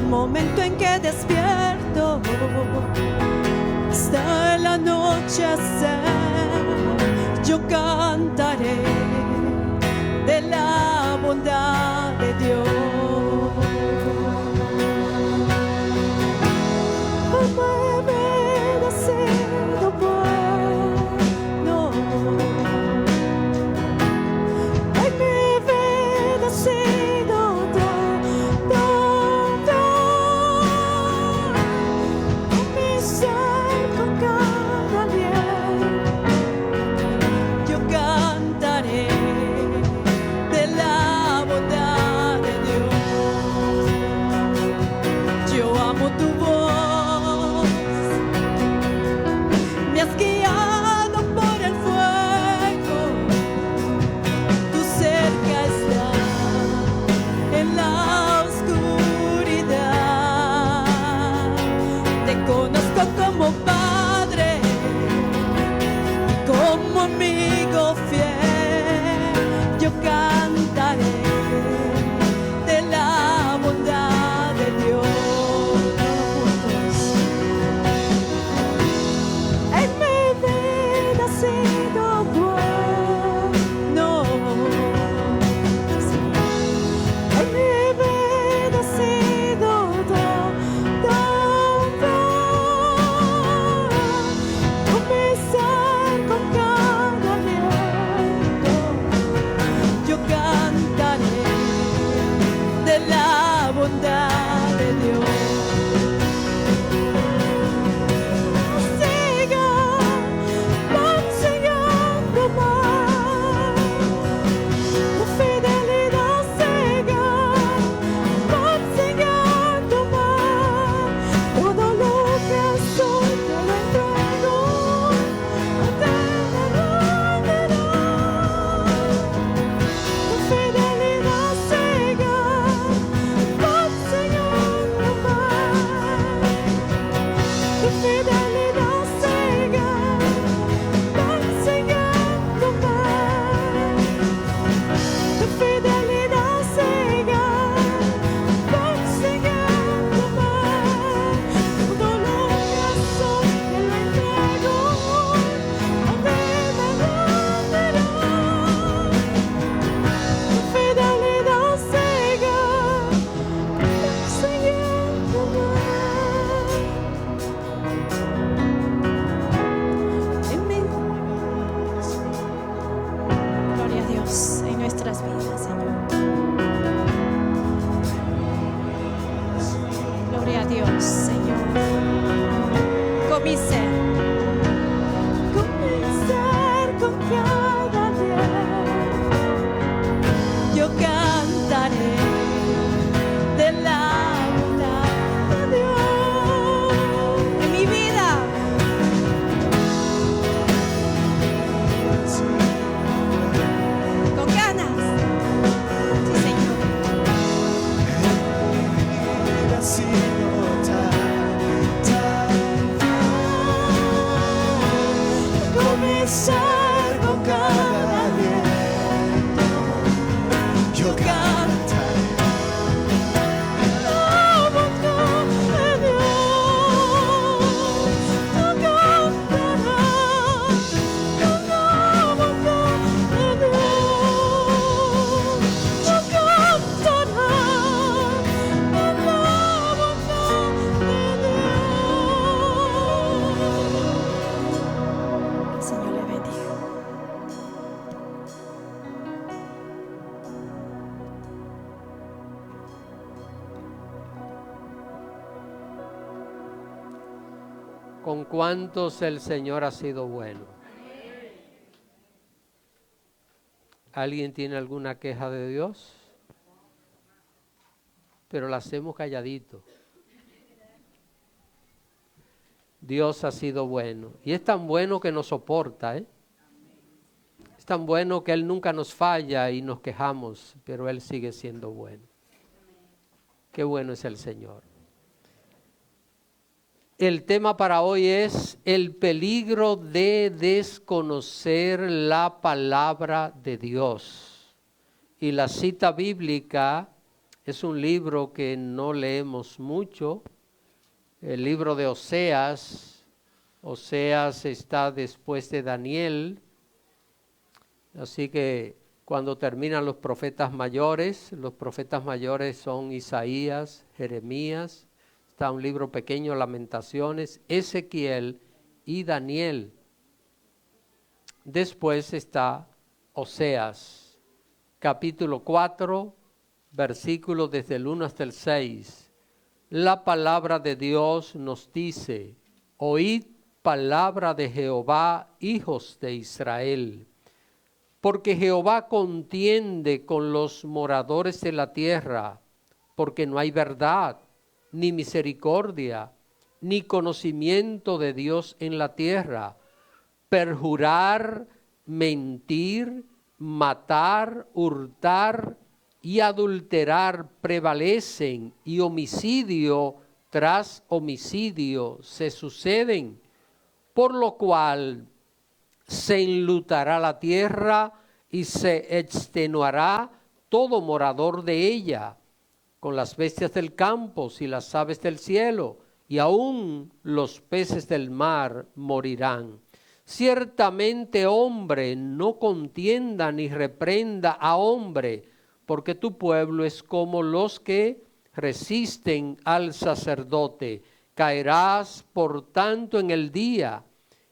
momento en que despierto hasta el anochecer, yo cantaré de la bondad de Dios. Me ha sido bueno, ay, mi vida ha sido todo, con mi ser, con cada bien, yo cantaré de la bondad de Dios. Yo amo tu voz, me has guiado por el fuego, tú cerca estás en la oscuridad. Te conozco como Padre y como amigo fiel, yo cantaré de la bondad de Dios. En mi vida ha sido bueno, en mi vida ha sido todo, con mi ser, con cada aliento, yo cantaré de la bondad de Dios. Va enseñando más, tu fidelidad ciega, va enseñando más, todo lo que soy te lo entrego, tu fidelidad ciega, va enseñando más, tu fidelidad ciega, va enseñando más, tu fidelidad ciega, va enseñando más, todo lo que soy te lo entrego, tu fidelidad ciega, va enseñando más. Amén. Gloria a Dios en nuestras vidas, Señor. Gloria a Dios, Señor. Con mi ser, con cada día, yo cantaré de la bondad de Dios en mi vida. Con ganas, sí, Señor. Ha sido Con mi ser, con cada aliento, yo cantaré la bondad de Dios. Yo cantaré la bondad de Dios. Yo cantaré la bondad de Dios. El Señor le bendiga. ¿Con cuántos el Señor ha sido bueno? ¿Alguien tiene alguna queja de Dios? Pero la hacemos calladito. Dios ha sido bueno. Y es tan bueno que nos soporta, ¿eh? Es tan bueno que Él nunca nos falla y nos quejamos, pero Él sigue siendo bueno. Qué bueno es el Señor. El tema para hoy es el peligro de desconocer la palabra de Dios. Y la cita bíblica Es un libro que no leemos mucho. El libro de Oseas. Oseas está después de Daniel. Así que cuando terminan los profetas mayores son Isaías, Jeremías, está un libro pequeño, Lamentaciones, Ezequiel y Daniel. Después está Oseas, capítulo 4, versículos desde el 1 hasta el 6. La palabra de Dios nos dice: oíd palabra de Jehová, hijos de Israel. Porque Jehová contiende con los moradores de la tierra, porque no hay verdad, ni misericordia, ni conocimiento de Dios en la tierra. Perjurar, mentir, matar, hurtar y adulterar prevalecen, y homicidio tras homicidio se suceden, por lo cual se enlutará la tierra y se extenuará todo morador de ella, con las bestias del campo y las aves del cielo, y aún los peces del mar morirán. Ciertamente hombre no contienda ni reprenda a hombre, porque tu pueblo es como los que resisten al sacerdote. Caerás por tanto en el día,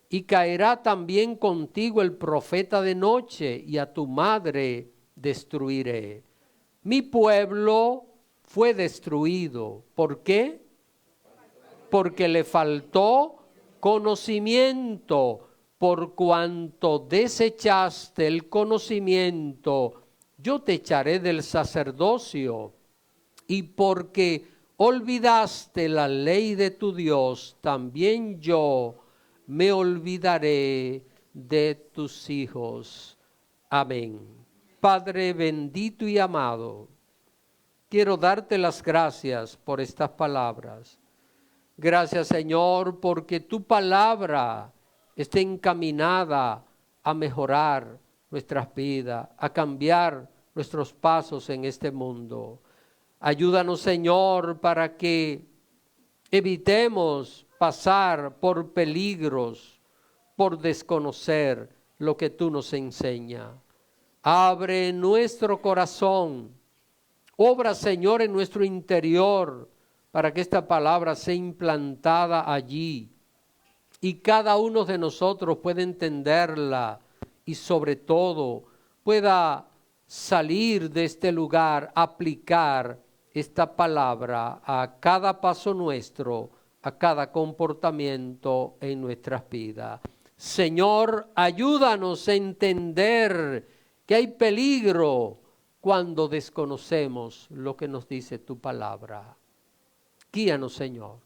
y caerá también contigo el profeta de noche, y a tu madre destruiré. Mi pueblo fue destruido. ¿Por qué? Porque le faltó conocimiento. Por cuanto desechaste el conocimiento, yo te echaré del sacerdocio. Y porque olvidaste la ley de tu Dios, también yo me olvidaré de tus hijos. Amén. Padre bendito y amado, quiero darte las gracias por estas palabras. Gracias, Señor, porque tu palabra está encaminada a mejorar nuestras vidas, a cambiar nuestros pasos en este mundo. Ayúdanos, Señor, para que evitemos pasar por peligros, por desconocer lo que tú nos enseñas. Abre nuestro corazón, obra, Señor, en nuestro interior, para que esta palabra sea implantada allí y cada uno de nosotros pueda entenderla y sobre todo pueda salir de este lugar, aplicar esta palabra a cada paso nuestro, a cada comportamiento en nuestras vidas. Señor, ayúdanos a entender que hay peligro cuando desconocemos lo que nos dice tu palabra. Guíanos, Señor.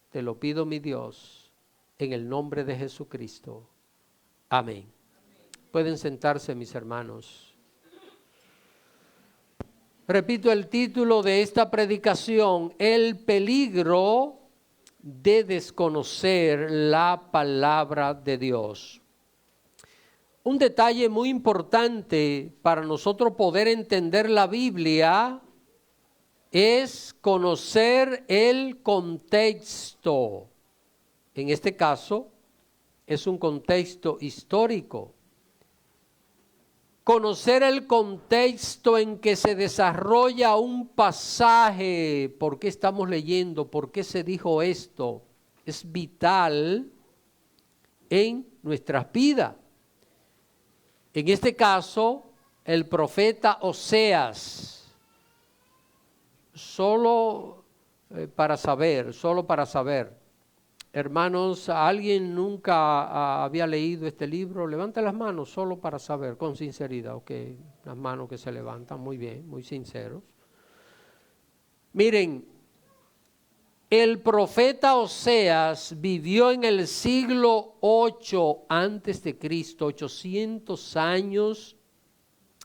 Te lo pido, mi Dios, en el nombre de Jesucristo. Amén. Pueden sentarse, mis hermanos. Repito el título de esta predicación: el peligro de desconocer la palabra de Dios. Un detalle muy importante para nosotros poder entender la Biblia es conocer el contexto. En este caso, es un contexto histórico. Conocer el contexto en que se desarrolla un pasaje, por qué estamos leyendo, por qué se dijo esto, es vital en nuestras vidas. En este caso, el profeta Oseas, solo para saber. Hermanos, ¿alguien nunca había leído este libro? Levanta las manos solo para saber, con sinceridad. Ok, las manos que se levantan, muy bien, muy sinceros. Miren, el profeta Oseas vivió en el siglo 8 antes de Cristo, 800 años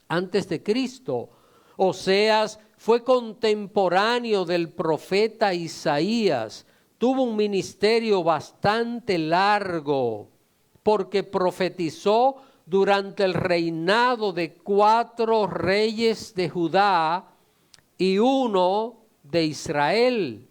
antes de Cristo. Oseas fue contemporáneo del profeta Isaías. Tuvo un ministerio bastante largo porque profetizó durante el reinado de 4 reyes de Judá y uno de Israel.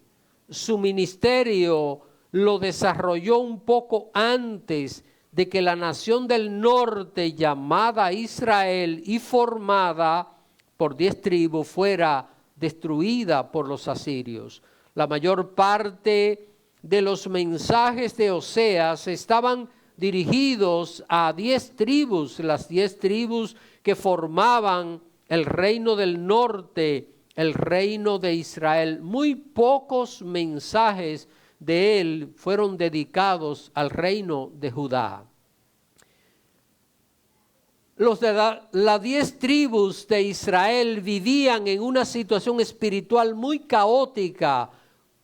Su ministerio lo desarrolló un poco antes de que la nación del norte, llamada Israel y formada por 10 tribus, fuera destruida por los asirios. La mayor parte de los mensajes de Oseas estaban dirigidos a 10 tribus, las 10 tribus que formaban el reino del norte, el reino de Israel. Muy pocos mensajes de él fueron dedicados al reino de Judá. Los de las 10 tribus de Israel vivían en una situación espiritual muy caótica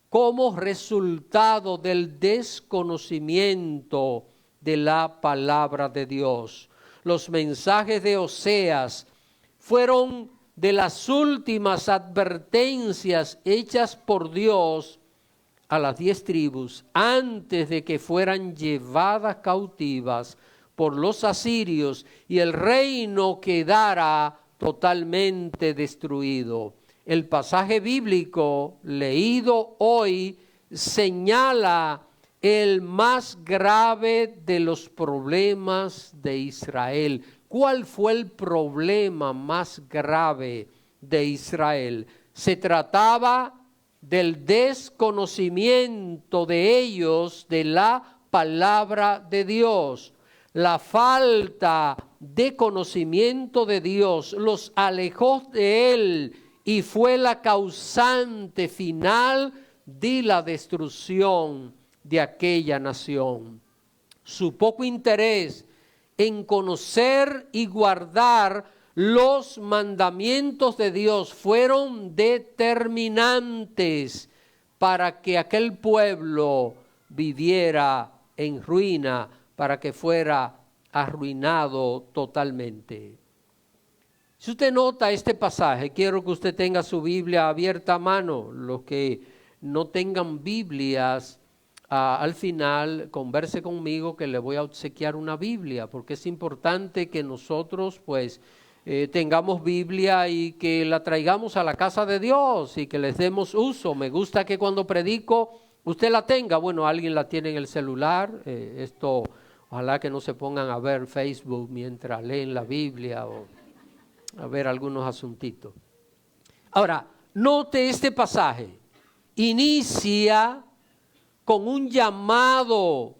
como resultado del desconocimiento de la palabra de Dios. Los mensajes de Oseas fueron de las últimas advertencias hechas por Dios a las 10 tribus antes de que fueran llevadas cautivas por los asirios y el reino quedara totalmente destruido. El pasaje bíblico leído hoy señala el más grave de los problemas de Israel. ¿Cuál fue el problema más grave de Israel? Se trataba del desconocimiento de ellos de la palabra de Dios. La falta de conocimiento de Dios los alejó de Él y fue la causante final de la destrucción de aquella nación. Su poco interés en conocer y guardar los mandamientos de Dios fueron determinantes para que aquel pueblo viviera en ruina, para que fuera arruinado totalmente. Si usted nota este pasaje, quiero que usted tenga su Biblia abierta a mano. Los que no tengan Biblias, al final converse conmigo que le voy a obsequiar una Biblia, porque es importante que nosotros pues tengamos Biblia y que la traigamos a la casa de Dios y que les demos uso. Me gusta que cuando predico usted la tenga. Bueno, alguien la tiene en el celular, ojalá que no se pongan a ver Facebook mientras leen la Biblia o a ver algunos asuntitos. Ahora, note este pasaje. Inicia con un llamado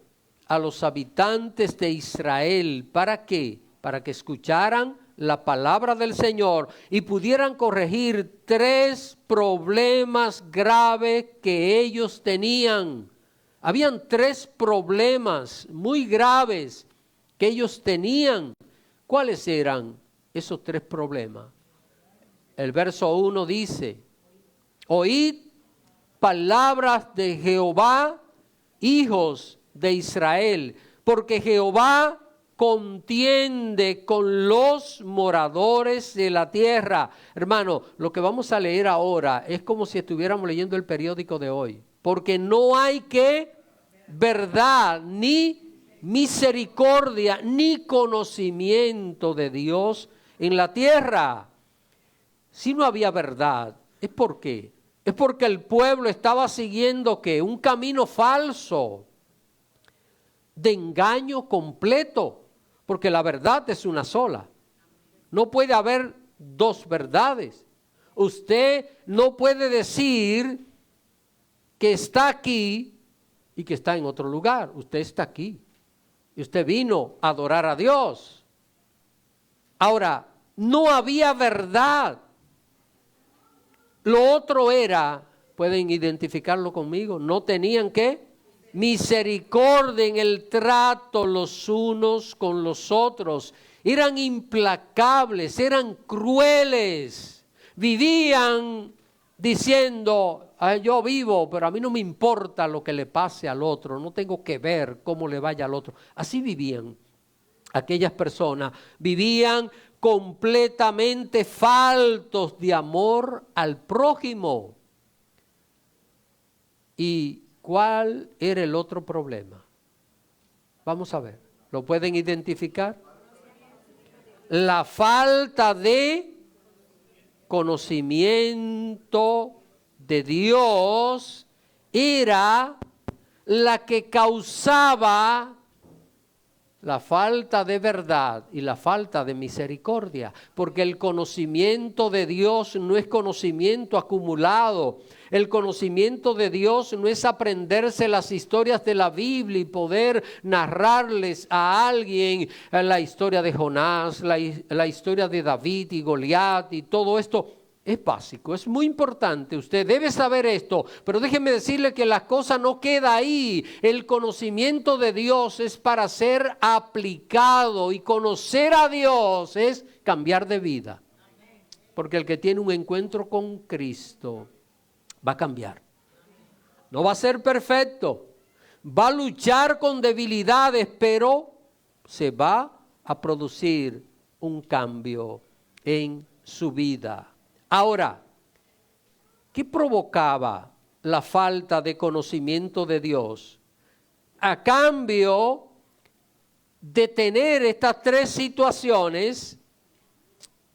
a los habitantes de Israel. ¿Para qué? Para que escucharan la palabra del Señor y pudieran corregir 3 problemas graves que ellos tenían. Habían 3 problemas muy graves que ellos tenían. ¿Cuáles eran esos 3 problemas? El verso 1 dice: oíd palabras de Jehová, hijos de Israel, porque Jehová contiende con los moradores de la tierra. Hermano, lo que vamos a leer ahora es como si estuviéramos leyendo el periódico de hoy, porque no hay verdad, ni misericordia, ni conocimiento de Dios en la tierra. Si no había verdad, ¿es por qué? Es porque el pueblo estaba siguiendo ¿qué? Un camino falso, de engaño completo, porque la verdad es una sola. No puede haber 2 verdades. Usted no puede decir que está aquí y que está en otro lugar. Usted está aquí y usted vino a adorar a Dios. Ahora, no había verdad. Lo otro era, pueden identificarlo conmigo, no tenían ¿qué? Misericordia en el trato los unos con los otros. Eran implacables, eran crueles. Vivían diciendo, yo vivo, pero a mí no me importa lo que le pase al otro, no tengo que ver cómo le vaya al otro. Así vivían aquellas personas, vivían completamente faltos de amor al prójimo. ¿Y cuál era el otro problema? Vamos a ver, ¿lo pueden identificar? La falta de conocimiento de Dios era la que causaba la falta de verdad y la falta de misericordia, porque el conocimiento de Dios no es conocimiento acumulado. El conocimiento de Dios no es aprenderse las historias de la Biblia y poder narrarles a alguien la historia de Jonás, la historia de David y Goliat y todo esto. Es básico, es muy importante, usted debe saber esto, pero déjeme decirle que la cosa no queda ahí. El conocimiento de Dios es para ser aplicado, y conocer a Dios es cambiar de vida. Porque el que tiene un encuentro con Cristo va a cambiar. No va a ser perfecto, va a luchar con debilidades, pero se va a producir un cambio en su vida. Ahora, ¿qué provocaba la falta de conocimiento de Dios? A cambio de tener estas tres situaciones,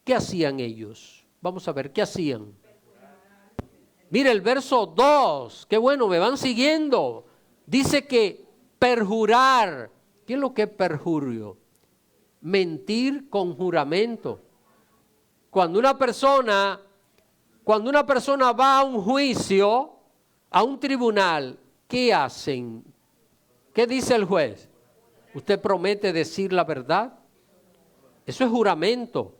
¿qué hacían ellos? Vamos a ver, ¿qué hacían? Mire el verso 2, qué bueno, me van siguiendo. Dice que perjurar. ¿Qué es lo que es perjurio? Mentir con juramento. Cuando una persona va a un juicio, a un tribunal, ¿qué hacen? ¿Qué dice el juez? ¿Usted promete decir la verdad? Eso es juramento.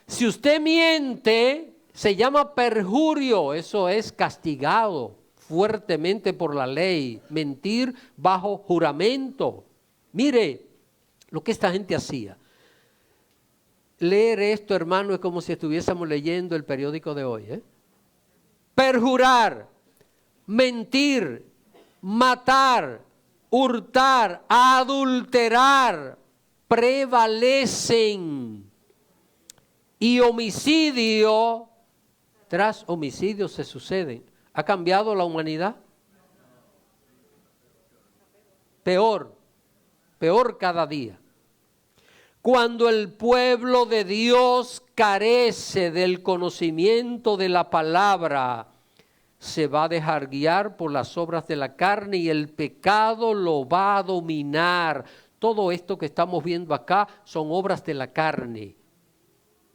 Si usted miente, se llama perjurio. Eso es castigado fuertemente por la ley. Mentir bajo juramento. Mire lo que esta gente hacía. Leer esto, hermano, es como si estuviésemos leyendo el periódico de hoy. Perjurar, mentir, matar, hurtar, adulterar, prevalecen. Y homicidio, tras homicidio se suceden. ¿Ha cambiado la humanidad? Peor cada día. Cuando el pueblo de Dios carece del conocimiento de la palabra, se va a dejar guiar por las obras de la carne y el pecado lo va a dominar. Todo esto que estamos viendo acá son obras de la carne.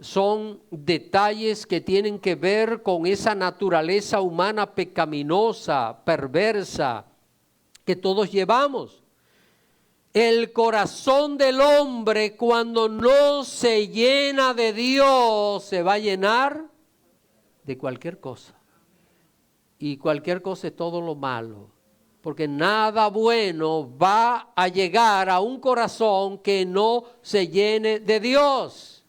Son detalles que tienen que ver con esa naturaleza humana pecaminosa, perversa, que todos llevamos. El corazón del hombre, cuando no se llena de Dios, se va a llenar de cualquier cosa. Y cualquier cosa es todo lo malo. Porque nada bueno va a llegar a un corazón que no se llene de Dios.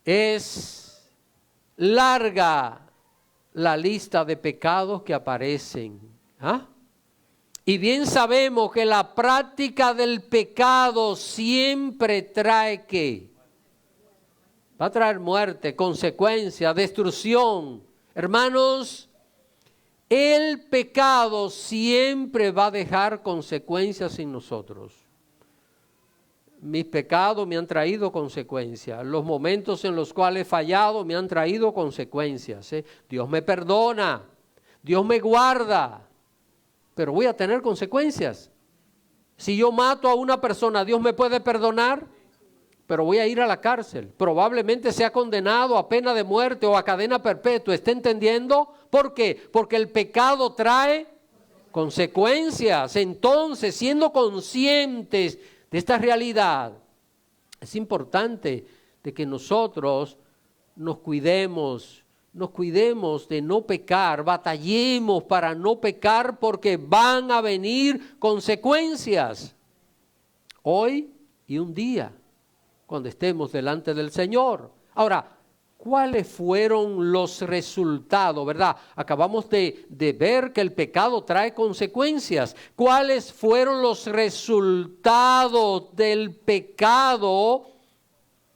Es larga la lista de pecados que aparecen. Y bien sabemos que la práctica del pecado siempre trae ¿qué? Va a traer muerte, consecuencia, destrucción. Hermanos, el pecado siempre va a dejar consecuencias en nosotros. Mis pecados me han traído consecuencias. Los momentos en los cuales he fallado me han traído consecuencias. Dios me perdona, Dios me guarda. Pero voy a tener consecuencias. Si yo mato a una persona, ¿Dios me puede perdonar? Pero voy a ir a la cárcel. Probablemente sea condenado a pena de muerte o a cadena perpetua. ¿Está entendiendo? ¿Por qué? Porque el pecado trae consecuencias. Entonces, siendo conscientes de esta realidad, es importante de que nosotros nos cuidemos de no pecar, batallemos para no pecar porque van a venir consecuencias. Hoy y un día, cuando estemos delante del Señor. Ahora, ¿cuáles fueron los resultados, verdad? Acabamos de ver que el pecado trae consecuencias. ¿Cuáles fueron los resultados del pecado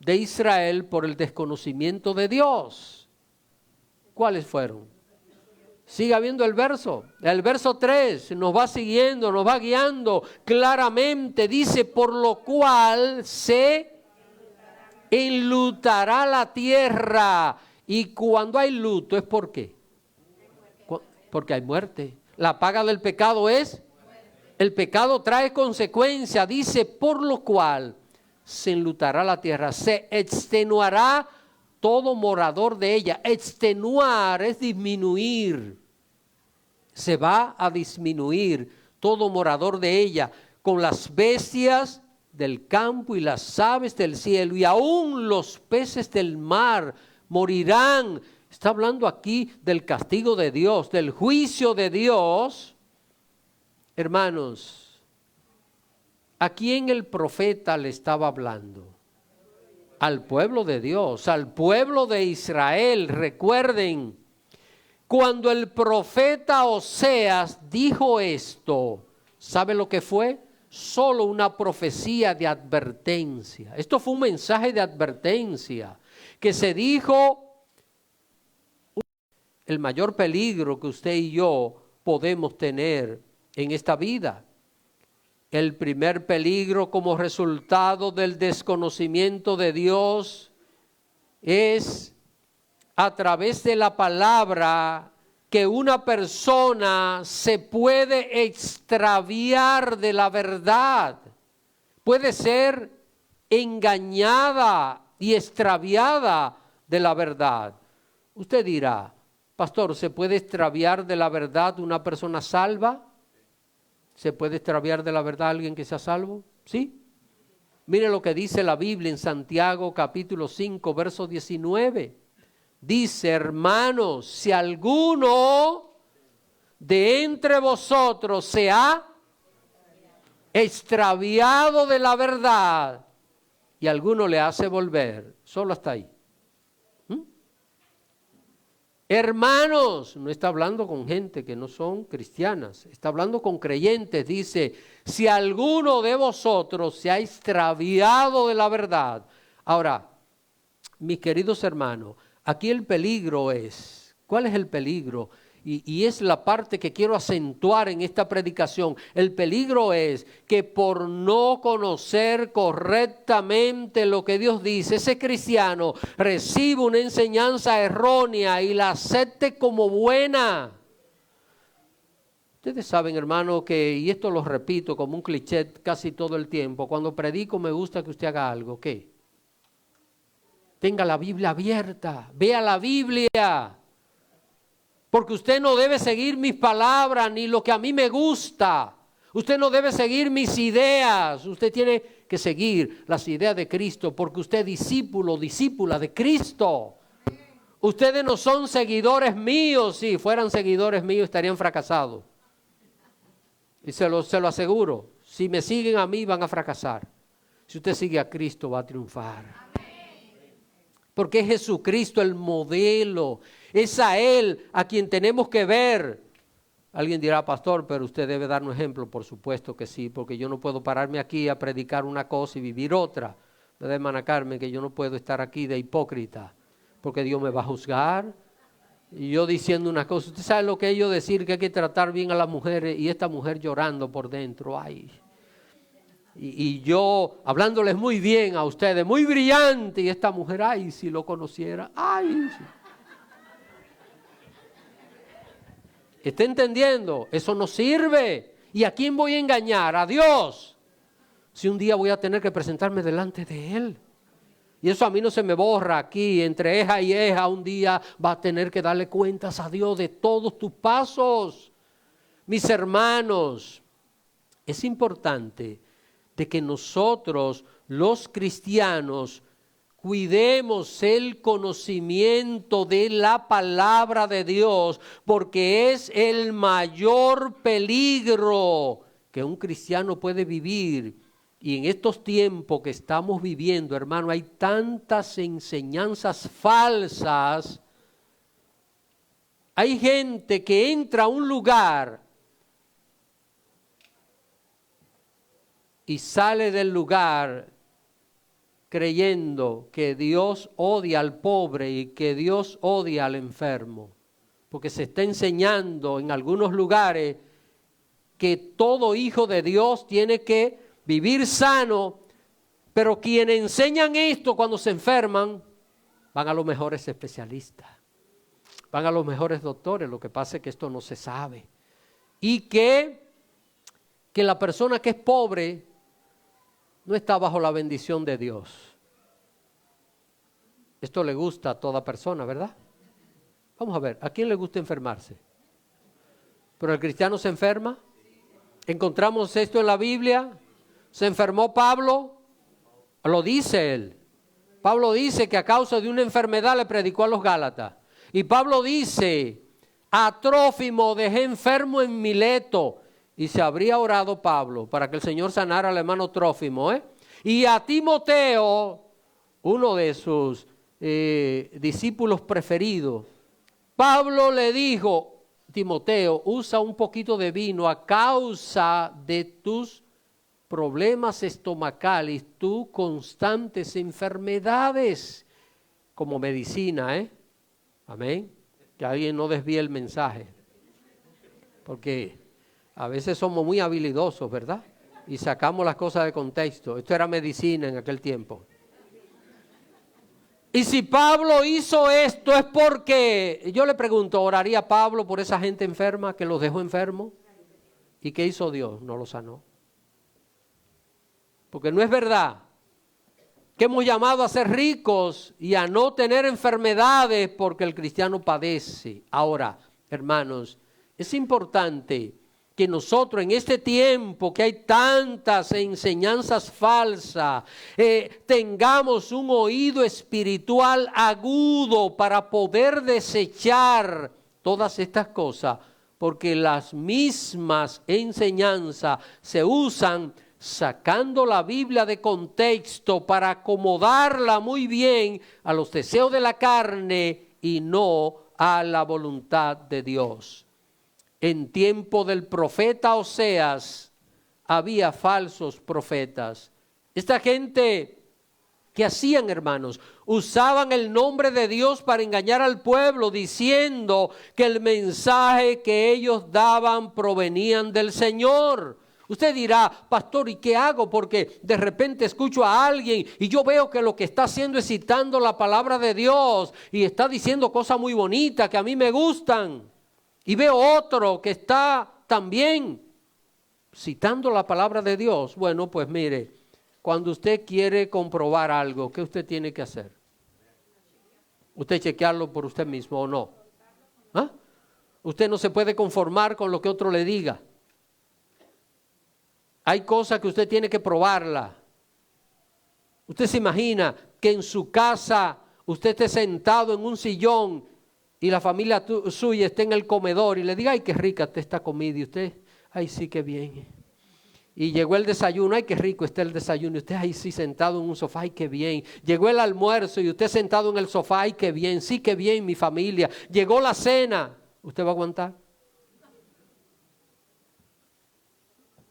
de Israel por el desconocimiento de Dios? ¿Cuáles fueron? Siga viendo el verso. El verso 3 nos va siguiendo, nos va guiando claramente. Dice, por lo cual se enlutará la tierra. Y cuando hay luto, ¿es por qué? Porque hay muerte. La paga del pecado es, el pecado trae consecuencia. Dice, por lo cual se enlutará la tierra, se extenuará todo morador de ella. Extenuar es disminuir. Se va a disminuir todo morador de ella, con las bestias del campo y las aves del cielo, y aún los peces del mar morirán. Está hablando aquí del castigo de Dios, del juicio de Dios. Hermanos, ¿a quién el profeta le estaba hablando? Al pueblo de Dios, al pueblo de Israel. Recuerden, cuando el profeta Oseas dijo esto, ¿sabe lo que fue? Solo una profecía de advertencia. Esto fue un mensaje de advertencia que se dijo. El mayor peligro que usted y yo podemos tener en esta vida. El primer peligro como resultado del desconocimiento de Dios es a través de la palabra que una persona se puede extraviar de la verdad. Puede ser engañada y extraviada de la verdad. Usted dirá, pastor, ¿se puede extraviar de la verdad una persona salva? ¿Se puede extraviar de la verdad alguien que sea salvo? ¿Sí? Mire lo que dice la Biblia en Santiago capítulo 5, verso 19. Dice, hermanos, si alguno de entre vosotros se ha extraviado de la verdad y alguno le hace volver, solo hasta ahí. Hermanos, no está hablando con gente que no son cristianas, está hablando con creyentes. Dice, si alguno de vosotros se ha extraviado de la verdad. Ahora, mis queridos hermanos, aquí el peligro es, ¿cuál es el peligro? Y es la parte que quiero acentuar en esta predicación. El peligro es que por no conocer correctamente lo que Dios dice, ese cristiano recibe una enseñanza errónea y la acepte como buena. Ustedes saben, hermano, que, y esto lo repito como un cliché casi todo el tiempo, cuando predico me gusta que usted haga algo. ¿Qué? Tenga la Biblia abierta, vea la Biblia. Porque usted no debe seguir mis palabras ni lo que a mí me gusta. Usted no debe seguir mis ideas. Usted tiene que seguir las ideas de Cristo porque usted es discípulo, discípula de Cristo. Ustedes no son seguidores míos. Si fueran seguidores míos estarían fracasados. Y se lo aseguro. Si me siguen a mí van a fracasar. Si usted sigue a Cristo va a triunfar. Porque es Jesucristo el modelo. Es a Él a quien tenemos que ver. Alguien dirá, pastor, pero usted debe darnos ejemplo. Por supuesto que sí, porque yo no puedo pararme aquí a predicar una cosa y vivir otra. ¿Verdad, hermana Carmen? Que yo no puedo estar aquí de hipócrita, porque Dios me va a juzgar. Y yo diciendo una cosa, usted sabe lo que es yo decir que hay que tratar bien a las mujeres y esta mujer llorando por dentro. Ay. Y yo hablándoles muy bien a ustedes, muy brillante, y esta mujer, ay, si lo conociera, ay. ¿Está entendiendo? Eso no sirve. ¿Y a quién voy a engañar? A Dios. Si un día voy a tener que presentarme delante de Él. Y eso a mí no se me borra aquí, entre eja y eja, un día va a tener que darle cuentas a Dios de todos tus pasos. Mis hermanos, es importante de que nosotros, los cristianos, cuidemos el conocimiento de la palabra de Dios, porque es el mayor peligro que un cristiano puede vivir. Y en estos tiempos que estamos viviendo, hermano, hay tantas enseñanzas falsas. Hay gente que entra a un lugar y sale del lugar creyendo que Dios odia al pobre y que Dios odia al enfermo. Porque se está enseñando en algunos lugares que todo hijo de Dios tiene que vivir sano, Pero quienes enseñan esto cuando se enferman, van a los mejores especialistas, van a los mejores doctores. Lo que pasa es que esto no se sabe. Y que la persona que es pobre no está bajo la bendición de Dios. Esto le gusta a toda persona, ¿verdad? Vamos a ver, ¿a quién le gusta enfermarse? ¿Pero el cristiano se enferma? ¿Encontramos esto en la Biblia? ¿Se enfermó Pablo? Lo dice él. Pablo dice que a causa de una enfermedad le predicó a los Gálatas. Y Pablo dice, a Trófimo dejé enfermo en Mileto. Y se habría orado Pablo para que el Señor sanara al hermano Trófimo. Y a Timoteo, uno de sus discípulos preferidos, Pablo le dijo, Timoteo, usa un poquito de vino a causa de tus problemas estomacales, tus constantes enfermedades, como medicina, amén. Que alguien no desvíe el mensaje, porque a veces somos muy habilidosos, ¿verdad? Y sacamos las cosas de contexto. Esto era medicina en aquel tiempo. Y si Pablo hizo esto es porque, yo le pregunto, ¿oraría Pablo por esa gente enferma que los dejó enfermos? ¿Y qué hizo Dios? No los sanó. Porque no es verdad que hemos llamado a ser ricos y a no tener enfermedades porque el cristiano padece. Ahora, hermanos, es importante que nosotros en este tiempo que hay tantas enseñanzas falsas, tengamos un oído espiritual agudo para poder desechar todas estas cosas, porque las mismas enseñanzas se usan sacando la Biblia de contexto para acomodarla muy bien a los deseos de la carne y no a la voluntad de Dios. En tiempo del profeta Oseas había falsos profetas. Esta gente, ¿qué hacían, hermanos? Usaban el nombre de Dios para engañar al pueblo, diciendo que el mensaje que ellos daban provenían del Señor. Usted dirá, pastor, ¿y qué hago? Porque de repente escucho a alguien y yo veo que lo que está haciendo es citando la palabra de Dios y está diciendo cosas muy bonitas que a mí me gustan. Y veo otro que está también citando la palabra de Dios. Bueno, pues mire, cuando usted quiere comprobar algo, ¿qué usted tiene que hacer? Usted chequearlo por usted mismo o no. ¿Ah? Usted no se puede conformar con lo que otro le diga. Hay cosas que usted tiene que probarla. Usted se imagina que en su casa usted esté sentado en un sillón y la familia suya esté en el comedor y le diga, ay, qué rica está esta comida. Y usted, ay, sí, qué bien. Y llegó el desayuno, ay, qué rico está el desayuno. Y usted, ay, sí, sentado en un sofá, ay, qué bien. Llegó el almuerzo y usted sentado en el sofá, ay, qué bien, sí, qué bien, mi familia. Llegó la cena, ¿usted va a aguantar?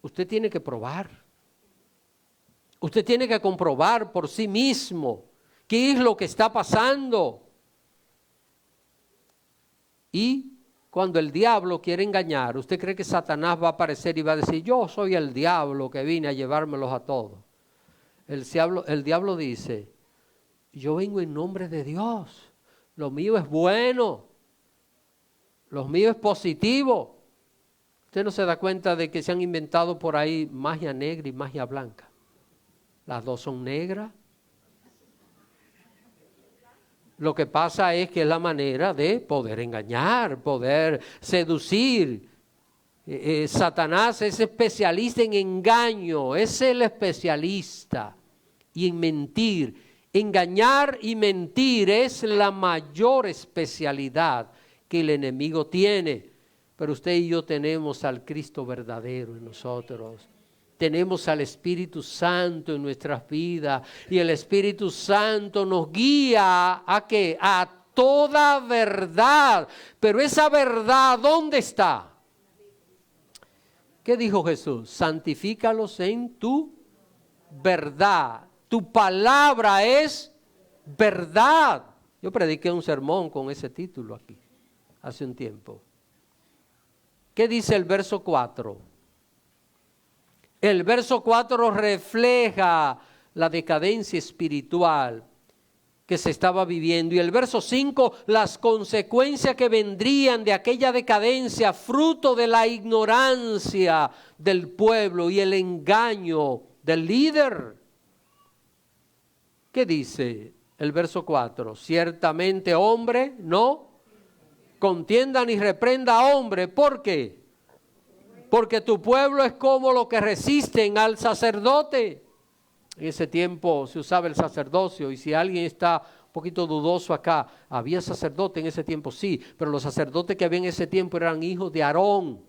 Usted tiene que probar. Usted tiene que comprobar por sí mismo qué es lo que está pasando. Y cuando el diablo quiere engañar, ¿usted cree que Satanás va a aparecer y va a decir, yo soy el diablo que vine a llevármelos a todos? El diablo dice, yo vengo en nombre de Dios. Lo mío es bueno. Lo mío es positivo. Usted no se da cuenta de que se han inventado por ahí magia negra y magia blanca. Las dos son negras. Lo que pasa es que es la manera de poder engañar, poder seducir. Satanás es especialista en engaño, es el especialista y en mentir. Engañar y mentir es la mayor especialidad que el enemigo tiene. Pero usted y yo tenemos al Cristo verdadero en nosotros. Tenemos al Espíritu Santo en nuestras vidas y el Espíritu Santo nos guía ¿a qué? A toda verdad. Pero esa verdad, ¿dónde está? ¿Qué dijo Jesús? Santifícalos en tu verdad. Tu palabra es verdad. Yo prediqué un sermón con ese título aquí hace un tiempo. ¿Qué dice el verso 4? El verso 4 refleja la decadencia espiritual que se estaba viviendo. Y el verso 5, las consecuencias que vendrían de aquella decadencia, fruto de la ignorancia del pueblo y el engaño del líder. ¿Qué dice el verso 4? Ciertamente hombre no contienda ni reprenda a hombre. ¿Por qué? Porque tu pueblo es como los que resisten al sacerdote. En ese tiempo se usaba el sacerdocio, y si alguien está un poquito dudoso acá, ¿había sacerdote en ese tiempo? Sí, pero los sacerdotes que había en ese tiempo eran hijos de Aarón,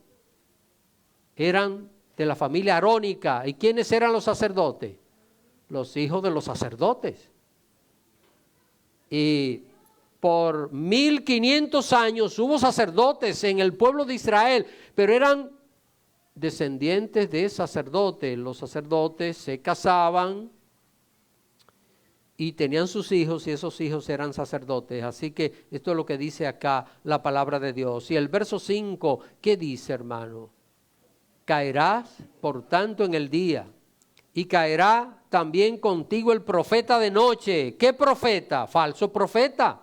eran de la familia arónica. ¿Y quiénes eran los sacerdotes? Los hijos de los sacerdotes. Y por 1500 años hubo sacerdotes en el pueblo de Israel, pero eran descendientes de sacerdotes. Los sacerdotes se casaban y tenían sus hijos, y esos hijos eran sacerdotes. Así que esto es lo que dice acá la palabra de Dios. Y el verso 5, ¿qué dice, hermano? Caerás, por tanto, en el día, y caerá también contigo el profeta de noche. ¿Qué profeta? Falso profeta.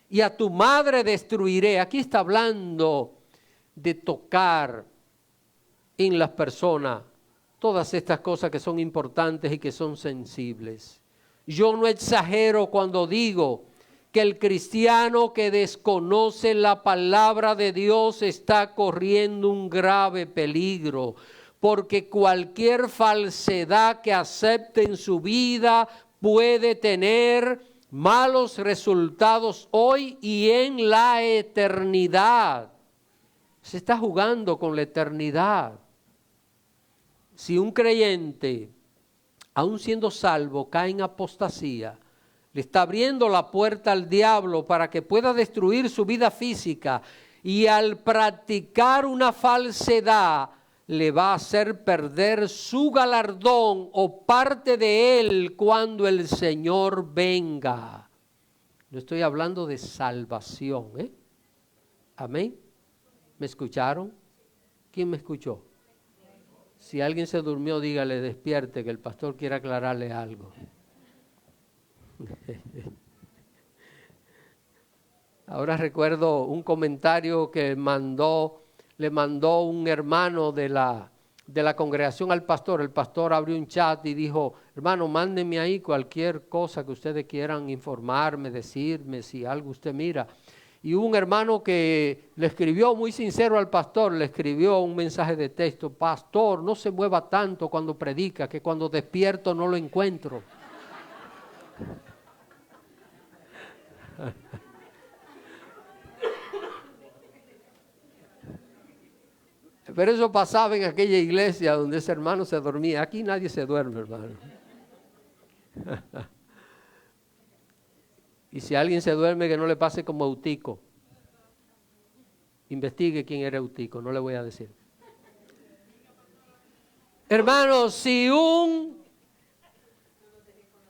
Y a tu madre destruiré. Aquí está hablando de tocar en las personas todas estas cosas que son importantes y que son sensibles. Yo no exagero cuando digo que el cristiano que desconoce la palabra de Dios está corriendo un grave peligro, porque cualquier falsedad que acepte en su vida puede tener malos resultados hoy y en la eternidad. Se está jugando con la eternidad. Si un creyente, aun siendo salvo, cae en apostasía, le está abriendo la puerta al diablo para que pueda destruir su vida física, y al practicar una falsedad le va a hacer perder su galardón o parte de él cuando el Señor venga. No estoy hablando de salvación, ¿eh? Amén. ¿Me escucharon? ¿Quién me escuchó? Si alguien se durmió, dígale, despierte, que el pastor quiere aclararle algo. Ahora recuerdo un comentario que le mandó un hermano de la congregación al pastor. El pastor abrió un chat y dijo: hermano, mándenme ahí cualquier cosa que ustedes quieran informarme, decirme, si algo usted mira. Y hubo un hermano que le escribió muy sincero al pastor, le escribió un mensaje de texto: pastor, no se mueva tanto cuando predica, que cuando despierto no lo encuentro. Pero eso pasaba en aquella iglesia donde ese hermano se dormía. Aquí nadie se duerme, hermano. Y si alguien se duerme, que no le pase como Eutico. Investigue quién era Eutico, no le voy a decir. Hermanos, si un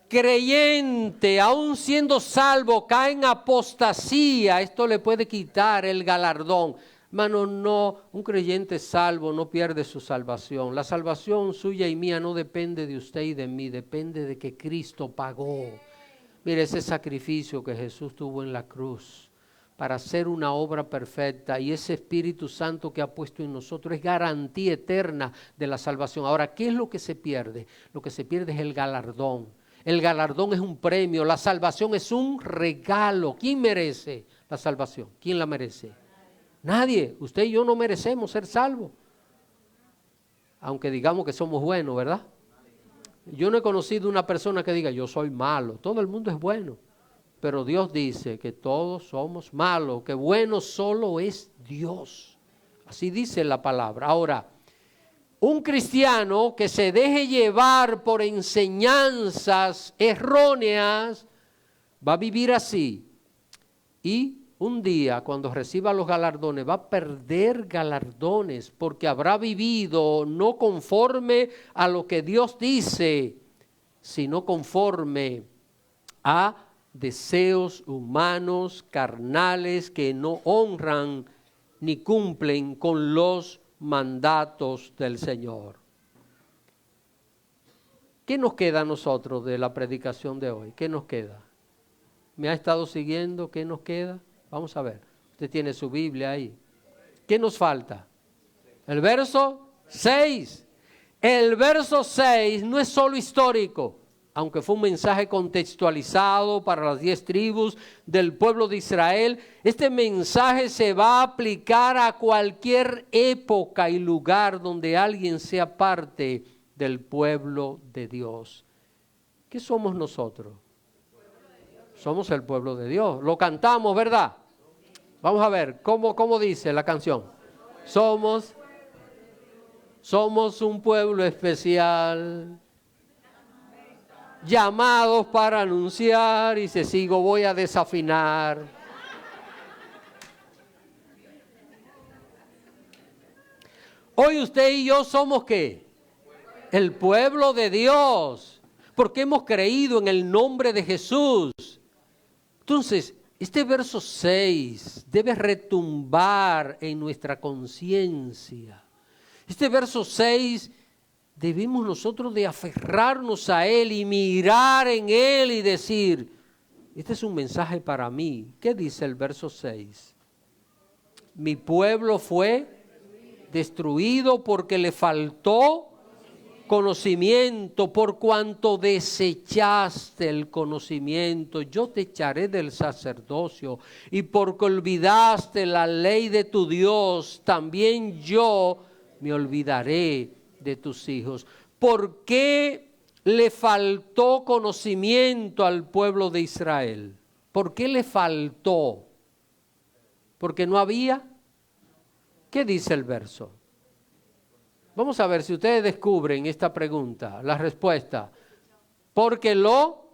creyente, aun siendo salvo, cae en apostasía, esto le puede quitar el galardón. Hermano, no, un creyente salvo no pierde su salvación. La salvación suya y mía no depende de usted y de mí, depende de que Cristo pagó. Mire, ese sacrificio que Jesús tuvo en la cruz para hacer una obra perfecta, y ese Espíritu Santo que ha puesto en nosotros es garantía eterna de la salvación. Ahora, ¿qué es lo que se pierde? Lo que se pierde es el galardón. El galardón es un premio, la salvación es un regalo. ¿Quién merece la salvación? ¿Quién la merece? Nadie. Usted y yo no merecemos ser salvos, aunque digamos que somos buenos, ¿verdad? Yo no he conocido una persona que diga: yo soy malo. Todo el mundo es bueno, pero Dios dice que todos somos malos, que bueno solo es Dios. Así dice la palabra. Ahora, un cristiano que se deje llevar por enseñanzas erróneas va a vivir así, y un día, cuando reciba los galardones, va a perder galardones, porque habrá vivido no conforme a lo que Dios dice, sino conforme a deseos humanos, carnales, que no honran ni cumplen con los mandatos del Señor. ¿Qué nos queda a nosotros de la predicación de hoy? ¿Qué nos queda? ¿Me ha estado siguiendo? ¿Qué nos queda? Vamos a ver. Usted tiene su Biblia ahí. ¿Qué nos falta? El verso 6. El verso 6 no es solo histórico, aunque fue un mensaje contextualizado para las 10 tribus del pueblo de Israel. Este mensaje se va a aplicar a cualquier época y lugar donde alguien sea parte del pueblo de Dios. ¿Qué somos nosotros? Somos el pueblo de Dios. Lo cantamos, ¿verdad? Vamos a ver, ¿cómo dice la canción? Somos un pueblo especial, llamados para anunciar, y si sigo voy a desafinar. Hoy usted y yo somos ¿qué? El pueblo de Dios, porque hemos creído en el nombre de Jesús. Entonces, este verso 6 debe retumbar en nuestra conciencia. Este verso 6 debemos nosotros de aferrarnos a él y mirar en él y decir, este es un mensaje para mí. ¿Qué dice el verso 6? Mi pueblo fue destruido porque le faltó conocimiento, por cuanto desechaste el conocimiento, yo te echaré del sacerdocio, y porque olvidaste la ley de tu Dios, también yo me olvidaré de tus hijos. ¿Por qué le faltó conocimiento al pueblo de Israel? ¿Por qué le faltó? ¿Porque no había? ¿Qué dice el verso? Vamos a ver si ustedes descubren esta pregunta, la respuesta. Porque lo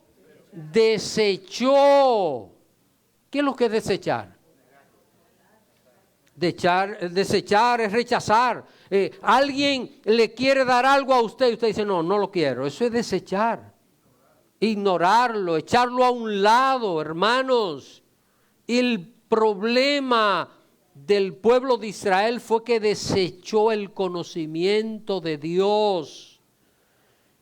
desechó. ¿Qué es lo que es desechar? Desechar es rechazar. Alguien le quiere dar algo a usted y usted dice, no lo quiero. Eso es desechar. Ignorarlo, echarlo a un lado, hermanos. El problema del pueblo de Israel fue que desechó el conocimiento de Dios.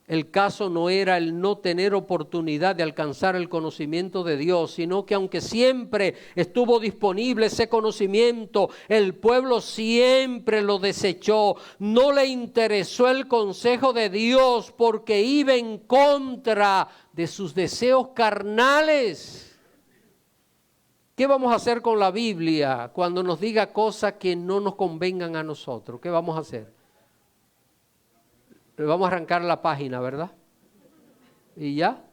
El caso no era el no tener oportunidad de alcanzar el conocimiento de Dios, sino que aunque siempre estuvo disponible ese conocimiento, el pueblo siempre lo desechó. No le interesó el consejo de Dios porque iba en contra de sus deseos carnales. ¿Qué vamos a hacer con la Biblia cuando nos diga cosas que no nos convengan a nosotros? ¿Qué vamos a hacer? Le vamos a arrancar la página, ¿verdad? ¿Y ya?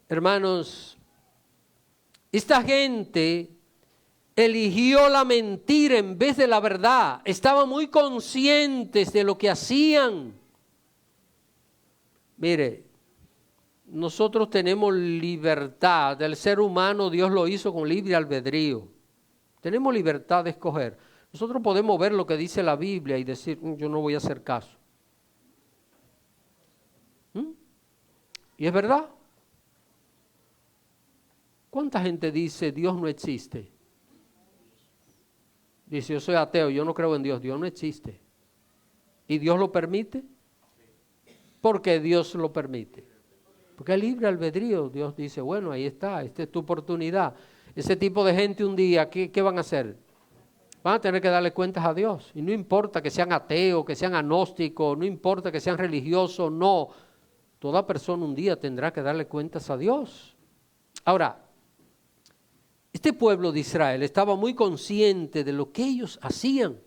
Hermanos, esta gente eligió la mentira en vez de la verdad. Estaban muy conscientes de lo que hacían. Mire, nosotros tenemos libertad. El ser humano Dios lo hizo con libre albedrío. Tenemos libertad de escoger. Nosotros podemos ver lo que dice la Biblia y decir, yo no voy a hacer caso. Y es verdad. ¿Cuánta gente dice Dios no existe? Dice, yo soy ateo, yo no creo en Dios. Dios no existe. ¿Y Dios lo permite? ¿Por qué Dios lo permite? Porque es libre albedrío. Dios dice, bueno, ahí está, esta es tu oportunidad. Ese tipo de gente un día, ¿qué van a hacer? Van a tener que darle cuentas a Dios. Y no importa que sean ateos, que sean agnósticos, no importa que sean religiosos, no. Toda persona un día tendrá que darle cuentas a Dios. Ahora, este pueblo de Israel estaba muy consciente de lo que ellos hacían.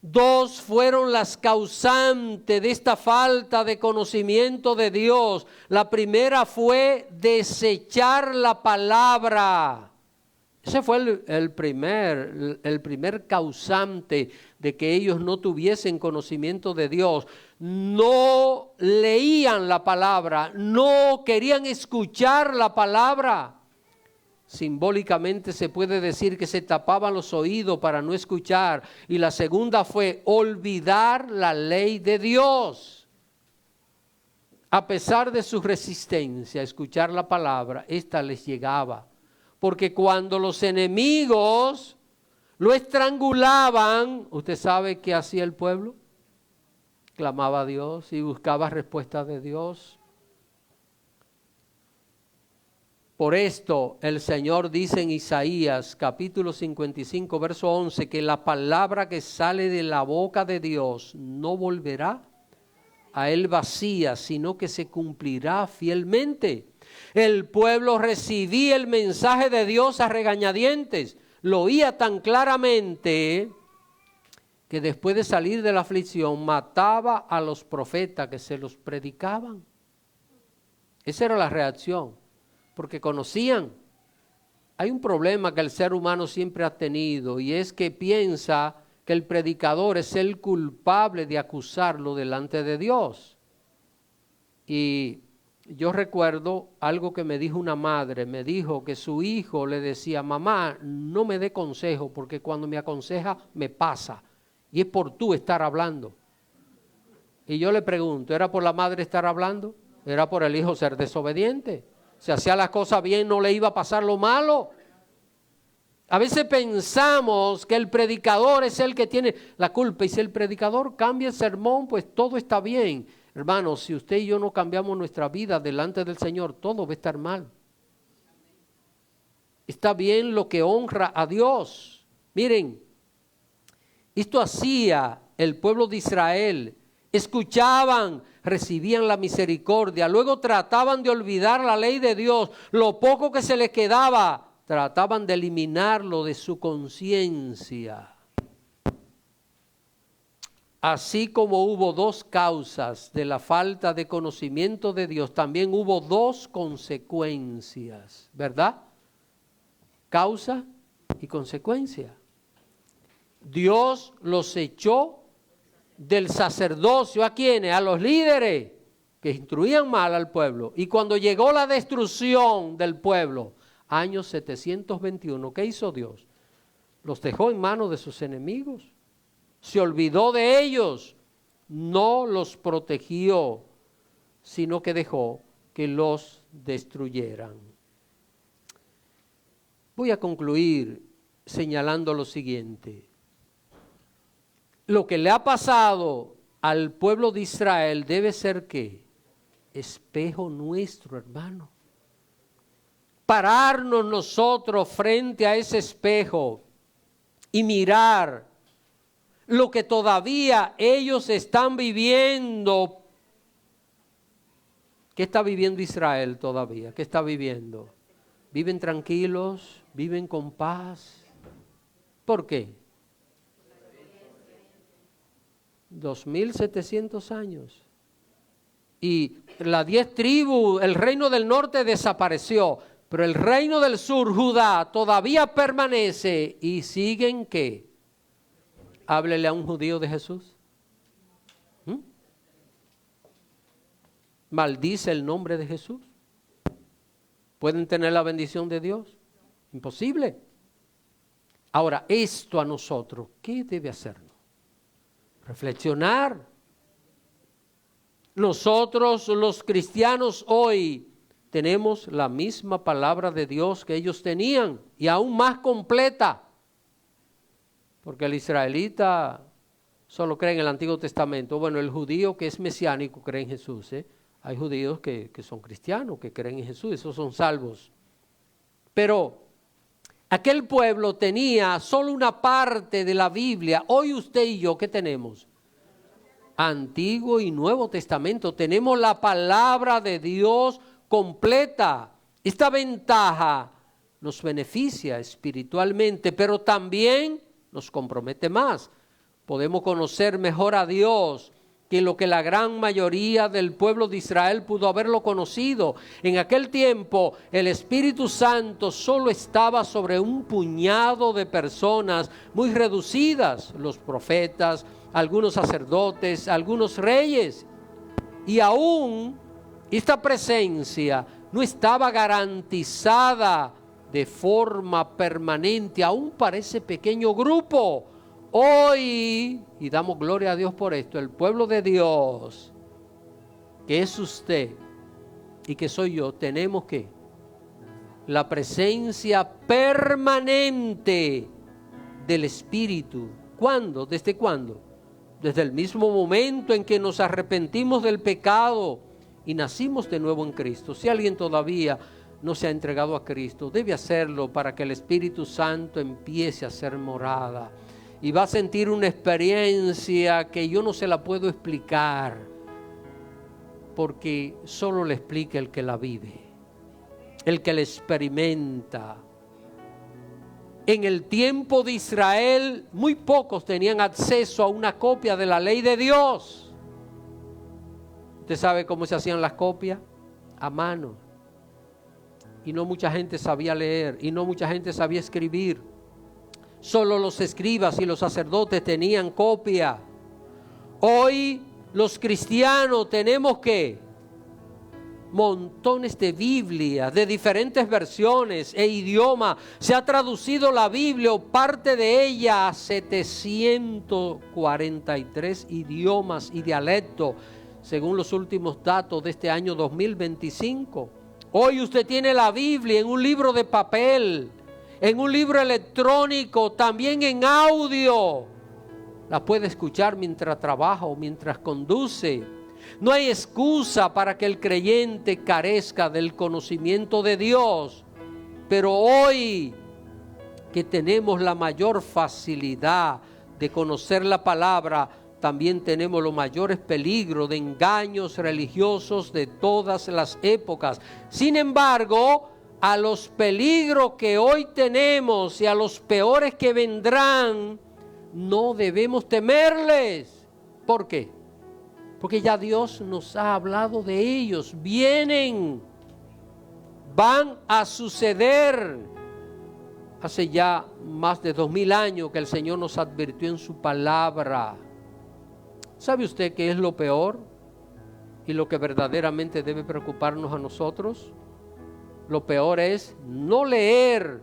Dos fueron las causantes de esta falta de conocimiento de Dios. La primera fue desechar la palabra. Ese fue el primer causante de que ellos no tuviesen conocimiento de Dios. No leían la palabra, no querían escuchar la palabra. Simbólicamente se puede decir que se tapaban los oídos para no escuchar. Y la segunda fue olvidar la ley de Dios. A pesar de su resistencia a escuchar la palabra, esta les llegaba. Porque cuando los enemigos lo estrangulaban. ¿Usted sabe qué hacía el pueblo? Clamaba a Dios y buscaba respuestas de Dios. Por esto el Señor dice en Isaías capítulo 55 verso 11 que la palabra que sale de la boca de Dios no volverá a él vacía, sino que se cumplirá fielmente. El pueblo recibía el mensaje de Dios a regañadientes, lo oía tan claramente que después de salir de la aflicción mataba a los profetas que se los predicaban. Esa era la reacción, porque conocían. Hay un problema que el ser humano siempre ha tenido, y es que piensa que el predicador es el culpable de acusarlo delante de Dios. Y yo recuerdo algo que me dijo una madre, me dijo que su hijo le decía, mamá, no me dé consejo, porque cuando me aconseja me pasa, y es por tú estar hablando. Y yo le pregunto, ¿era por la madre estar hablando? ¿Era por el hijo ser desobediente? Si hacía las cosas bien, no le iba a pasar lo malo. A veces pensamos que el predicador es el que tiene la culpa, y si el predicador cambia el sermón, pues todo está bien. Hermanos, si usted y yo no cambiamos nuestra vida delante del Señor, todo va a estar mal. Está bien lo que honra a Dios. Miren, esto hacía el pueblo de Israel. Escuchaban, recibían la misericordia, luego trataban de olvidar la ley de Dios. Lo poco que se les quedaba, trataban de eliminarlo de su conciencia. Así como hubo dos causas de la falta de conocimiento de Dios, también hubo dos consecuencias, ¿verdad? Causa y consecuencia. Dios los echó del sacerdocio. ¿A quiénes? A los líderes que instruían mal al pueblo. Y cuando llegó la destrucción del pueblo, año 721, ¿qué hizo Dios? Los dejó en manos de sus enemigos. Se olvidó de ellos. No los protegió, sino que dejó que los destruyeran. Voy a concluir señalando lo siguiente. Lo que le ha pasado al pueblo de Israel debe ser ¿qué? Espejo nuestro, hermano. Pararnos nosotros frente a ese espejo y mirar lo que todavía ellos están viviendo. ¿Qué está viviendo Israel todavía? ¿Qué está viviendo? ¿Viven tranquilos? ¿Viven con paz? ¿Por qué? 2700 años. Y las 10 tribus, el reino del norte desapareció, pero el reino del sur, Judá, todavía permanece. ¿Y siguen qué? Háblele a un judío de Jesús. Maldice el nombre de Jesús. ¿Pueden tener la bendición de Dios? Imposible. Ahora, esto a nosotros, ¿qué debe hacernos? Reflexionar. Nosotros los cristianos hoy tenemos la misma palabra de Dios que ellos tenían y aún más completa. Porque el israelita solo cree en el Antiguo Testamento. Bueno, el judío que es mesiánico cree en Jesús. Hay judíos que son cristianos, que creen en Jesús, esos son salvos. Pero aquel pueblo tenía solo una parte de la Biblia. Hoy usted y yo, ¿qué tenemos? Antiguo y Nuevo Testamento. Tenemos la palabra de Dios completa. Esta ventaja nos beneficia espiritualmente, pero también nos compromete más. Podemos conocer mejor a Dios que lo que la gran mayoría del pueblo de Israel pudo haberlo conocido. En aquel tiempo el Espíritu Santo solo estaba sobre un puñado de personas muy reducidas, los profetas, algunos sacerdotes, algunos reyes. Y aún esta presencia no estaba garantizada de forma permanente, aún para ese pequeño grupo. Hoy, y damos gloria a Dios por esto, el pueblo de Dios, que es usted y que soy yo, tenemos que la presencia permanente del Espíritu. ¿Cuándo? ¿Desde cuándo? Desde el mismo momento en que nos arrepentimos del pecado y nacimos de nuevo en Cristo. Si alguien todavía no se ha entregado a Cristo, debe hacerlo para que el Espíritu Santo empiece a ser morada. Y va a sentir una experiencia que yo no se la puedo explicar, porque solo le explica el que la vive, el que la experimenta. En el tiempo de Israel, muy pocos tenían acceso a una copia de la ley de Dios. ¿Usted sabe cómo se hacían las copias? A mano. Y no mucha gente sabía leer, y no mucha gente sabía escribir. Solo los escribas y los sacerdotes tenían copia. Hoy los cristianos tenemos que montones de Biblia de diferentes versiones e idiomas. Se ha traducido la Biblia o parte de ella a 743 idiomas y dialectos, según los últimos datos de este año 2025. Hoy usted tiene la Biblia en un libro de papel, en un libro electrónico, también en audio. La puede escuchar mientras trabaja o mientras conduce. No hay excusa para que el creyente carezca del conocimiento de Dios. Pero hoy que tenemos la mayor facilidad de conocer la palabra, también tenemos los mayores peligros de engaños religiosos de todas las épocas. Sin embargo, a los peligros que hoy tenemos y a los peores que vendrán, no debemos temerles. ¿Por qué? Porque ya Dios nos ha hablado de ellos. Vienen, van a suceder. Hace ya más de 2000 años que el Señor nos advirtió en su palabra. ¿Sabe usted qué es lo peor y lo que verdaderamente debe preocuparnos a nosotros? Lo peor es no leer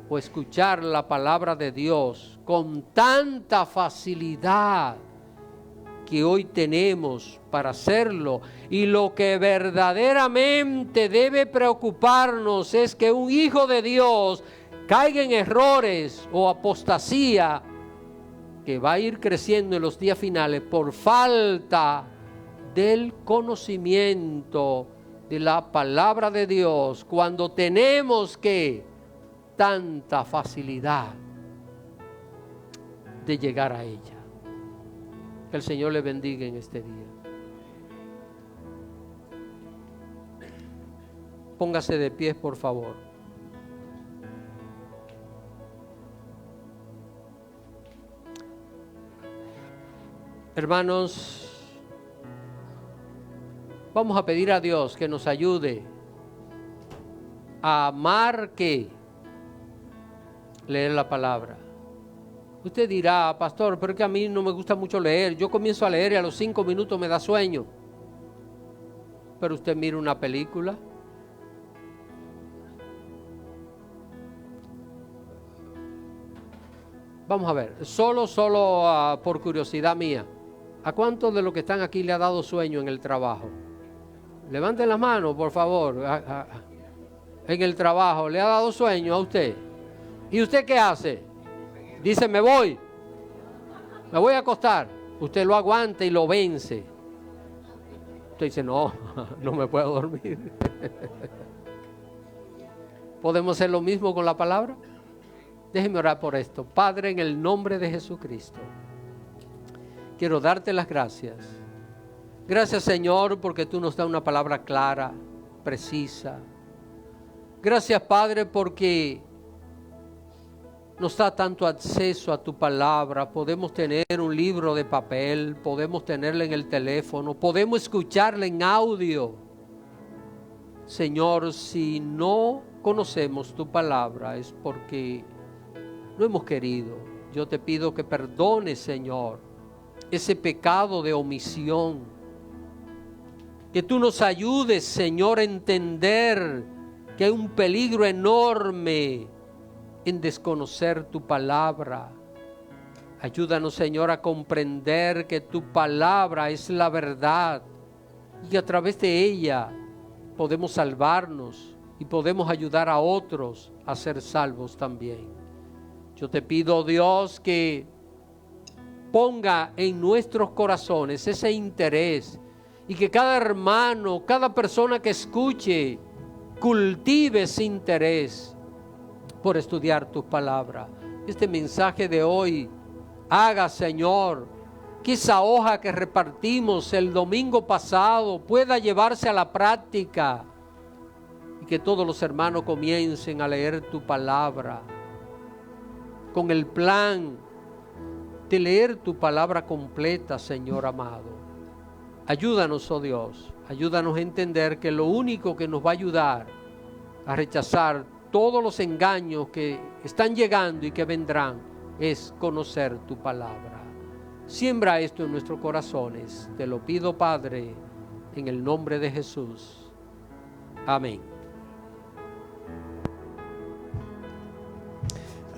o escuchar la palabra de Dios con tanta facilidad que hoy tenemos para hacerlo. Y lo que verdaderamente debe preocuparnos es que un hijo de Dios caiga en errores o apostasía que va a ir creciendo en los días finales por falta del conocimiento de la palabra de Dios, cuando tenemos que tanta facilidad de llegar a ella. Que el Señor le bendiga en este día. Póngase de pie, por favor. Hermanos, vamos a pedir a Dios que nos ayude a amar, ¿qué? Leer la palabra. Usted dirá, pastor, pero es que a mí no me gusta mucho leer. Yo comienzo a leer y a los 5 minutos me da sueño. Pero usted mira una película. Vamos a ver, solo por curiosidad mía, ¿a cuántos de los que están aquí le ha dado sueño en el trabajo? Levanten las manos, por favor. En el trabajo, ¿le ha dado sueño a usted? ¿Y usted qué hace? Dice, me voy a acostar. Usted lo aguanta y lo vence. Usted dice, no me puedo dormir. ¿Podemos hacer lo mismo con la palabra? Déjeme orar por esto. Padre, en el nombre de Jesucristo, quiero darte las gracias. Gracias, Señor, porque tú nos das una palabra clara, precisa. Gracias, Padre, porque nos da tanto acceso a tu palabra. Podemos tener un libro de papel, podemos tenerla en el teléfono, podemos escucharla en audio. Señor, si no conocemos tu palabra es porque no hemos querido. Yo te pido que perdones, Señor, ese pecado de omisión. Que tú nos ayudes, Señor, a entender que hay un peligro enorme en desconocer tu palabra. Ayúdanos, Señor, a comprender que tu palabra es la verdad y a través de ella podemos salvarnos y podemos ayudar a otros a ser salvos también. Yo te pido, Dios, que ponga en nuestros corazones ese interés y que cada hermano, cada persona que escuche, cultive ese interés por estudiar tu palabra. Este mensaje de hoy haga, Señor, que esa hoja que repartimos el domingo pasado pueda llevarse a la práctica y que todos los hermanos comiencen a leer tu palabra con el plan de leer tu palabra completa, Señor amado. Ayúdanos, oh Dios, ayúdanos a entender que lo único que nos va a ayudar a rechazar todos los engaños que están llegando y que vendrán es conocer tu palabra. Siembra esto en nuestros corazones. Te lo pido, Padre, en el nombre de Jesús. Amén.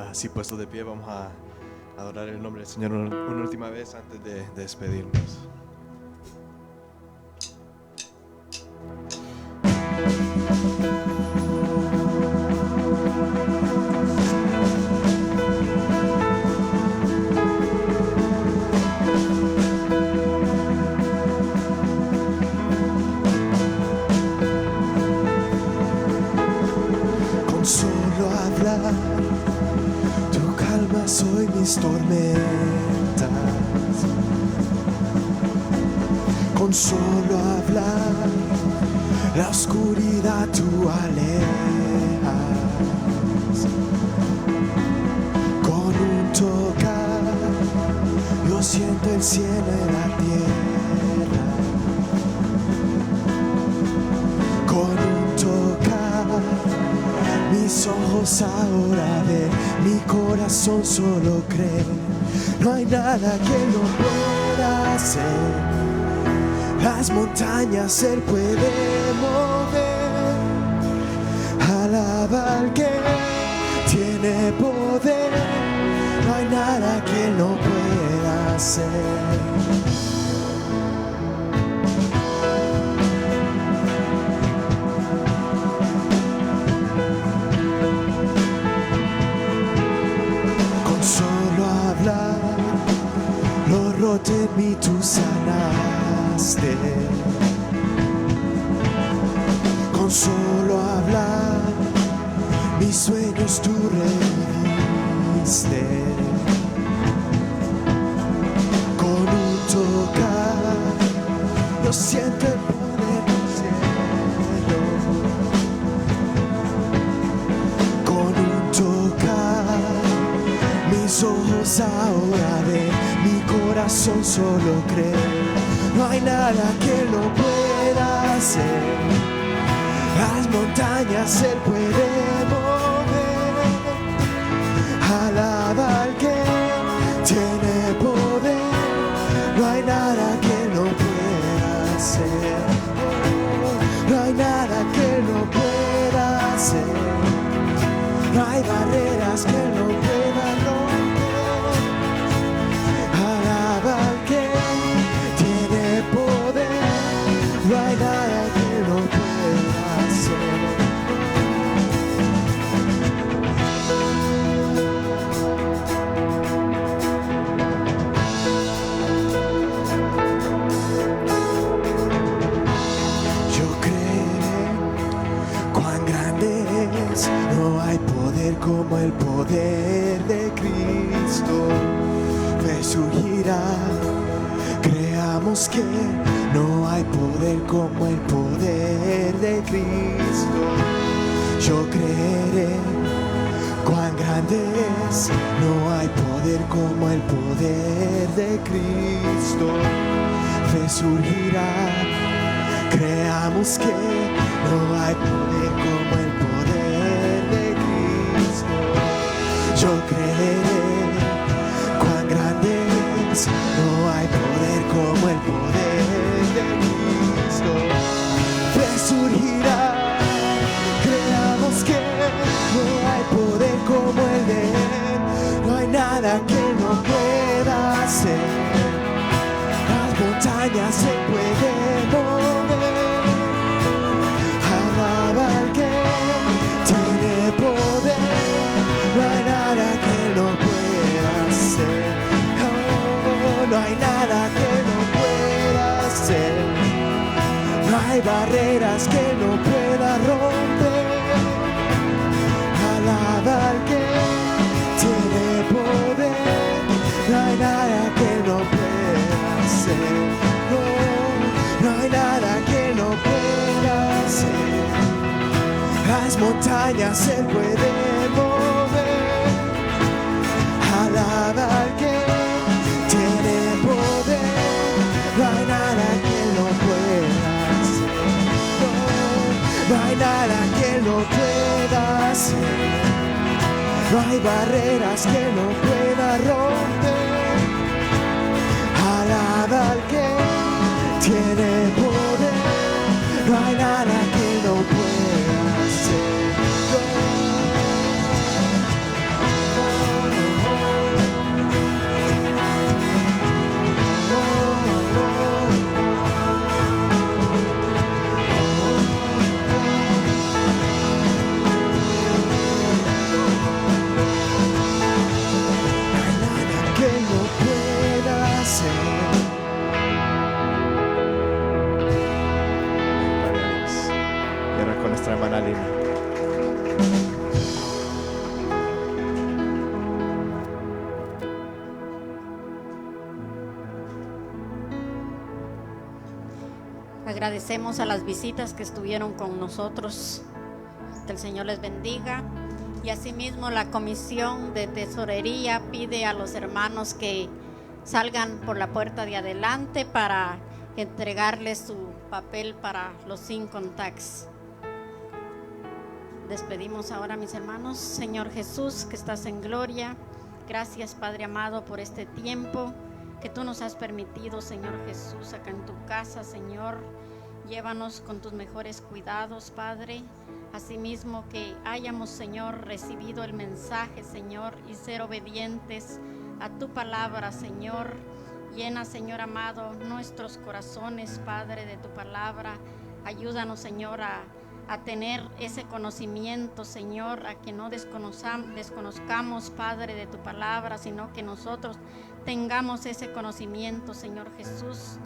Así puesto de pie, vamos a adorar el nombre del Señor una última vez antes de despedirnos. Con solo hablar, tu calma soy mis tormentas. Con solo hablar, la oscuridad tú alejas. Con un tocar, yo siento el cielo en la tierra. Con un tocar, mis ojos ahora ven, mi corazón solo cree. No hay nada que no pueda hacer. Las montañas Él puede mover. Alaba al que tiene poder. No hay nada que Él no pueda hacer. Lo roto en mí tú sanaste. Con solo hablar, mis sueños tú reviviste. Con un tocar, yo siento el poder del cielo. Con un tocar, mis ojos ahora ven, mi corazón solo cree. No hay nada que no pueda hacer. Las montañas Él puede mover. Alaba al que tiene poder. No hay nada que no pueda hacer. No hay nada que no pueda hacer. No hay barreras que no puedan romper. Alaba al que tiene poder. No hay nada que no pueda hacer. Yo creo cuán grande es. No hay poder como el poder de Cristo. Resurgirá. Creamos que no hay poder como el poder de Cristo. Yo creeré cuán grande es. No hay poder como el poder de Cristo. Resurgirá. Creamos que no hay poder como el poder de Cristo. Yo creeré cuán grande es. No hay poder como el poder de Cristo. Resurgirá. Creamos que no hay poder como el de Él. No hay nada que no pueda hacer. Las montañas se pueden mover. Alaba al que tiene poder. No hay nada que no hay nada que no pueda hacer, no hay barreras que no pueda romper. Alaba al que tiene poder, no hay nada que no pueda hacer, no hay nada que no pueda hacer. Las montañas Él puede mover. Alaba al que tiene poder, no hay nada que no pueda hacer, no hay nada que no pueda hacer, no hay barreras que no pueda romper. Alaba al que tiene poder, no hay nada que no pueda hacer. Hermana Lina. Agradecemos a las visitas que estuvieron con nosotros. Que el Señor les bendiga. Y asimismo la Comisión de Tesorería pide a los hermanos que salgan por la puerta de adelante para entregarles su papel para los income tax. Despedimos ahora, mis hermanos. Señor Jesús, que estás en gloria, gracias, Padre amado, por este tiempo que tú nos has permitido, Señor Jesús, acá en tu casa, Señor. Llévanos con tus mejores cuidados, Padre. Asimismo que hayamos, Señor, recibido el mensaje, Señor, y ser obedientes a tu palabra, Señor. Llena, Señor amado, nuestros corazones, Padre, de tu palabra. Ayúdanos, Señor, a tener ese conocimiento, Señor, a que no desconozcamos, Padre, de tu palabra, sino que nosotros tengamos ese conocimiento, Señor Jesús.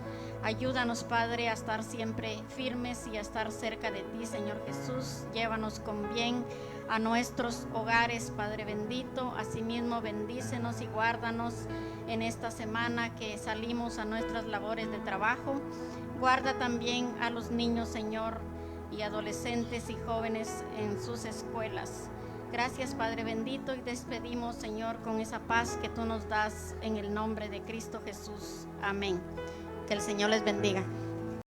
Ayúdanos, Padre, a estar siempre firmes y a estar cerca de ti, Señor Jesús. Llévanos con bien a nuestros hogares, Padre bendito. Asimismo, bendícenos y guárdanos en esta semana que salimos a nuestras labores de trabajo. Guarda también a los niños, Señor, y adolescentes y jóvenes en sus escuelas. Gracias, Padre bendito, y despedimos, Señor, con esa paz que tú nos das en el nombre de Cristo Jesús. Amén. Que el Señor les bendiga.